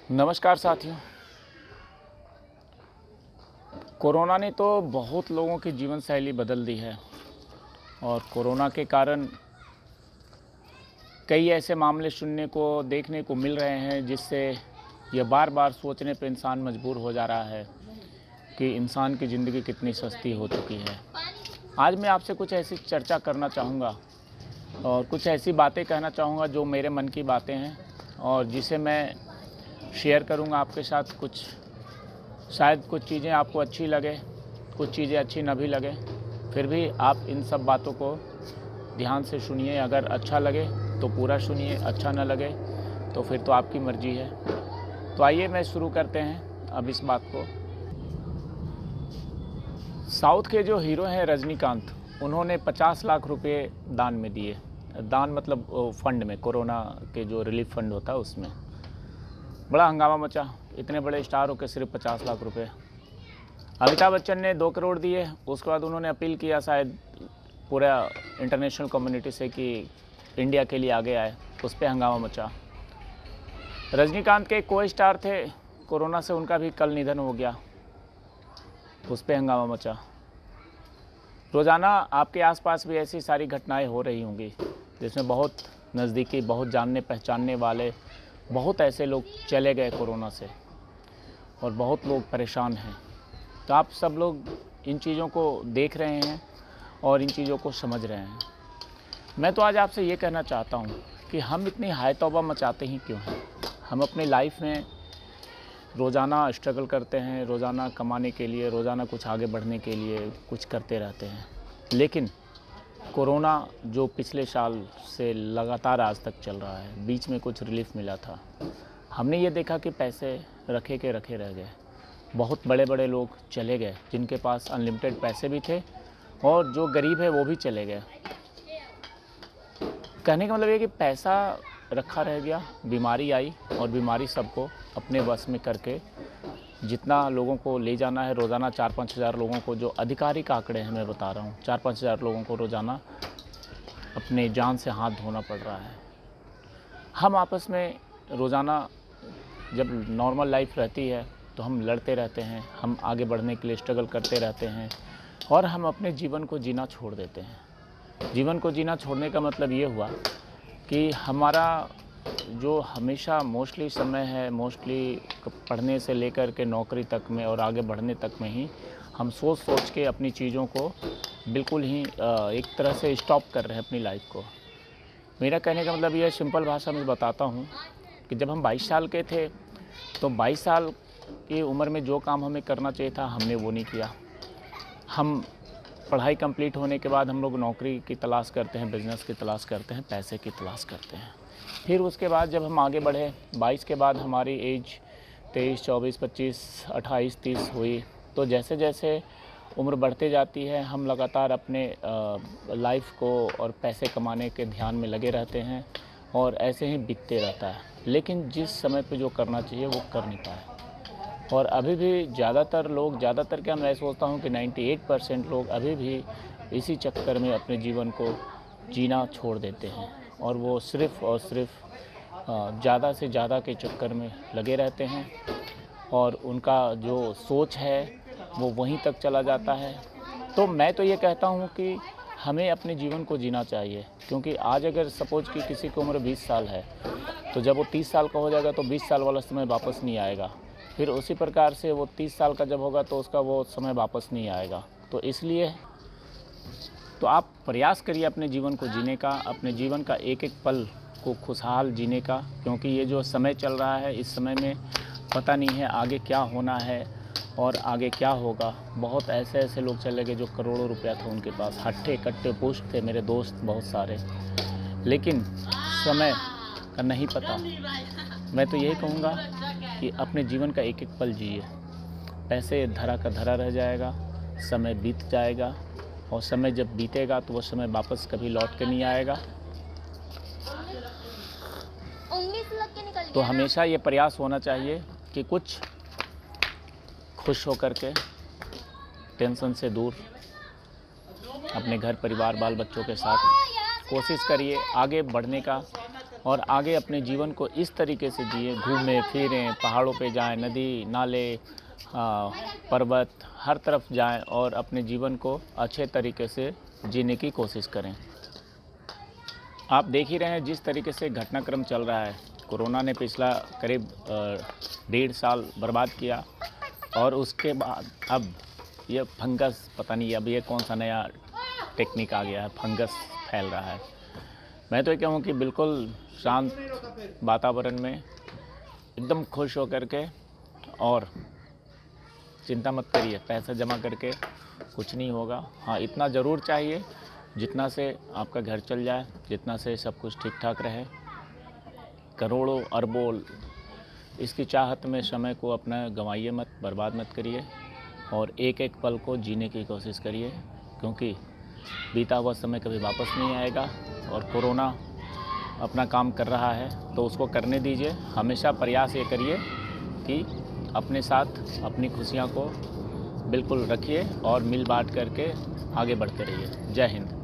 नमस्कार साथियों। कोरोना ने तो बहुत लोगों की जीवन शैली बदल दी है और कोरोना के कारण कई ऐसे मामले सुनने को देखने को मिल रहे हैं जिससे यह बार बार सोचने पर इंसान मजबूर हो जा रहा है कि इंसान की ज़िंदगी कितनी सस्ती हो चुकी है। आज मैं आपसे कुछ ऐसी चर्चा करना चाहूँगा और कुछ ऐसी बातें कहना चाहूँगा जो मेरे मन की बातें हैं और जिसे मैं शेयर करूँगा आपके साथ। शायद कुछ चीज़ें आपको अच्छी लगे, कुछ चीज़ें अच्छी ना भी लगे, फिर भी आप इन सब बातों को ध्यान से सुनिए। अगर अच्छा लगे तो पूरा सुनिए, अच्छा ना लगे तो फिर तो आपकी मर्ज़ी है। तो आइए मैं शुरू करते हैं अब इस बात को। साउथ के जो हीरो हैं रजनीकांत, उन्होंने 50 लाख रुपए दान में दिए। दान मतलब फंड में, कोरोना के जो रिलीफ फंड होता है उसमें। बड़ा हंगामा मचा, इतने बड़े स्टार होकर सिर्फ 50 लाख रुपए। अमिताभ बच्चन ने 2 करोड़ दिए। उसके बाद उन्होंने अपील किया शायद पूरा इंटरनेशनल कम्युनिटी से कि इंडिया के लिए आगे आए, उस पर हंगामा मचा। रजनीकांत के को स्टार थे, कोरोना से उनका भी कल निधन हो गया, उस पर हंगामा मचा। रोज़ाना आपके आसपास भी ऐसी सारी घटनाएं हो रही होंगी जिसमें बहुत नज़दीकी, बहुत जानने पहचानने वाले, बहुत ऐसे लोग चले गए कोरोना से और बहुत लोग परेशान हैं। तो आप सब लोग इन चीज़ों को देख रहे हैं और इन चीज़ों को समझ रहे हैं। मैं तो आज आपसे ये कहना चाहता हूँ कि हम इतनी हाय तौबा मचाते ही क्यों हैं। हम अपनी लाइफ में रोज़ाना स्ट्रगल करते हैं, रोज़ाना कमाने के लिए, रोज़ाना कुछ आगे बढ़ने के लिए कुछ करते रहते हैं, लेकिन कोरोना जो पिछले साल से लगातार आज तक चल रहा है, बीच में कुछ रिलीफ मिला था, हमने ये देखा कि पैसे रखे के रखे रह गए। बहुत बड़े बड़े लोग चले गए जिनके पास अनलिमिटेड पैसे भी थे और जो गरीब है वो भी चले गए। कहने का मतलब ये कि पैसा रखा रह गया, बीमारी आई और बीमारी सबको अपने बस में करके जितना लोगों को ले जाना है, रोज़ाना 4-5 हज़ार लोगों को, जो आधिकारिक आंकड़े हैं मैं बता रहा हूँ, 4-5 हज़ार लोगों को रोज़ाना अपने जान से हाथ धोना पड़ रहा है। हम आपस में रोज़ाना जब नॉर्मल लाइफ रहती है तो हम लड़ते रहते हैं, हम आगे बढ़ने के लिए स्ट्रगल करते रहते हैं और हम अपने जीवन को जीना छोड़ देते हैं। जीवन को जीना छोड़ने का मतलब ये हुआ कि हमारा जो हमेशा मोस्टली समय है, मोस्टली पढ़ने से लेकर के नौकरी तक में और आगे बढ़ने तक में ही हम सोच सोच के अपनी चीज़ों को बिल्कुल ही एक तरह से स्टॉप कर रहे हैं अपनी लाइफ को। मेरा कहने का मतलब ये सिंपल भाषा में बताता हूँ कि जब हम 22 साल के थे तो 22 साल की उम्र में जो काम हमें करना चाहिए था हमने वो नहीं किया। हम पढ़ाई कंप्लीट होने के बाद हम लोग नौकरी की तलाश करते हैं, बिज़नेस की तलाश करते हैं, पैसे की तलाश करते हैं। फिर उसके बाद जब हम आगे बढ़े, 22 के बाद हमारी एज 23, 24, 25, 28, 30 हुई, तो जैसे जैसे उम्र बढ़ते जाती है हम लगातार अपने लाइफ को और पैसे कमाने के ध्यान में लगे रहते हैं और ऐसे ही बीतते रहता है। लेकिन जिस समय पे जो करना चाहिए वो कर नहीं पाए। और अभी भी ज़्यादातर क्या, मैं सोचता हूँ कि 98% लोग अभी भी इसी चक्कर में अपने जीवन को जीना छोड़ देते हैं और वो सिर्फ़ और सिर्फ ज़्यादा से ज़्यादा के चक्कर में लगे रहते हैं और उनका जो सोच है वो वहीं तक चला जाता है। तो मैं तो ये कहता हूँ कि हमें अपने जीवन को जीना चाहिए, क्योंकि आज अगर सपोज़ कि किसी की उम्र 20 साल है तो जब वो 30 साल का हो जाएगा तो 20 साल वाला समय वापस नहीं आएगा। फिर उसी प्रकार से वो 30 साल का जब होगा तो उसका वो समय वापस नहीं आएगा। तो इसलिए तो आप प्रयास करिए अपने जीवन को जीने का, अपने जीवन का एक एक पल को खुशहाल जीने का, क्योंकि ये जो समय चल रहा है इस समय में पता नहीं है आगे क्या होना है और आगे क्या होगा। बहुत ऐसे लोग चले गए जो करोड़ों रुपया था उनके पास, हट्टे कट्टे पुष्ट थे मेरे दोस्त बहुत सारे, लेकिन समय का नहीं पता। मैं तो यही कहूँगा कि अपने जीवन का एक एक पल जिए। पैसे धरा का धरा रह जाएगा, समय बीत जाएगा और समय जब बीतेगा तो वो समय वापस कभी लौट के नहीं आएगा। तो हमेशा ये प्रयास होना चाहिए कि कुछ खुश होकर के, टेंशन से दूर, अपने घर परिवार बाल बच्चों के साथ कोशिश करिए आगे बढ़ने का, और आगे अपने जीवन को इस तरीके से जिए, घूमें फिरें, पहाड़ों पे जाएं, नदी नाले पर्वत हर तरफ जाएं और अपने जीवन को अच्छे तरीके से जीने की कोशिश करें। आप देख ही रहे हैं जिस तरीके से घटनाक्रम चल रहा है। कोरोना ने पिछला करीब 1.5 साल बर्बाद किया और उसके बाद अब ये फंगस, पता नहीं अब ये कौन सा नया टेक्निक आ गया है, फंगस फैल रहा है। मैं तो ये कहूँ कि बिल्कुल शांत वातावरण में एकदम खुश होकर के, और चिंता मत करिए, पैसा जमा करके कुछ नहीं होगा। हाँ, इतना ज़रूर चाहिए जितना से आपका घर चल जाए, जितना से सब कुछ ठीक ठाक रहे। करोड़ों अरबों इसकी चाहत में समय को अपना गंवाइए मत, बर्बाद मत करिए और एक एक पल को जीने की कोशिश करिए, क्योंकि बीता हुआ समय कभी वापस नहीं आएगा और कोरोना अपना काम कर रहा है तो उसको करने दीजिए। हमेशा प्रयास ये करिए कि अपने साथ अपनी खुशियाँ को बिल्कुल रखिए और मिल बांट करके आगे बढ़ते रहिए। जय हिंद।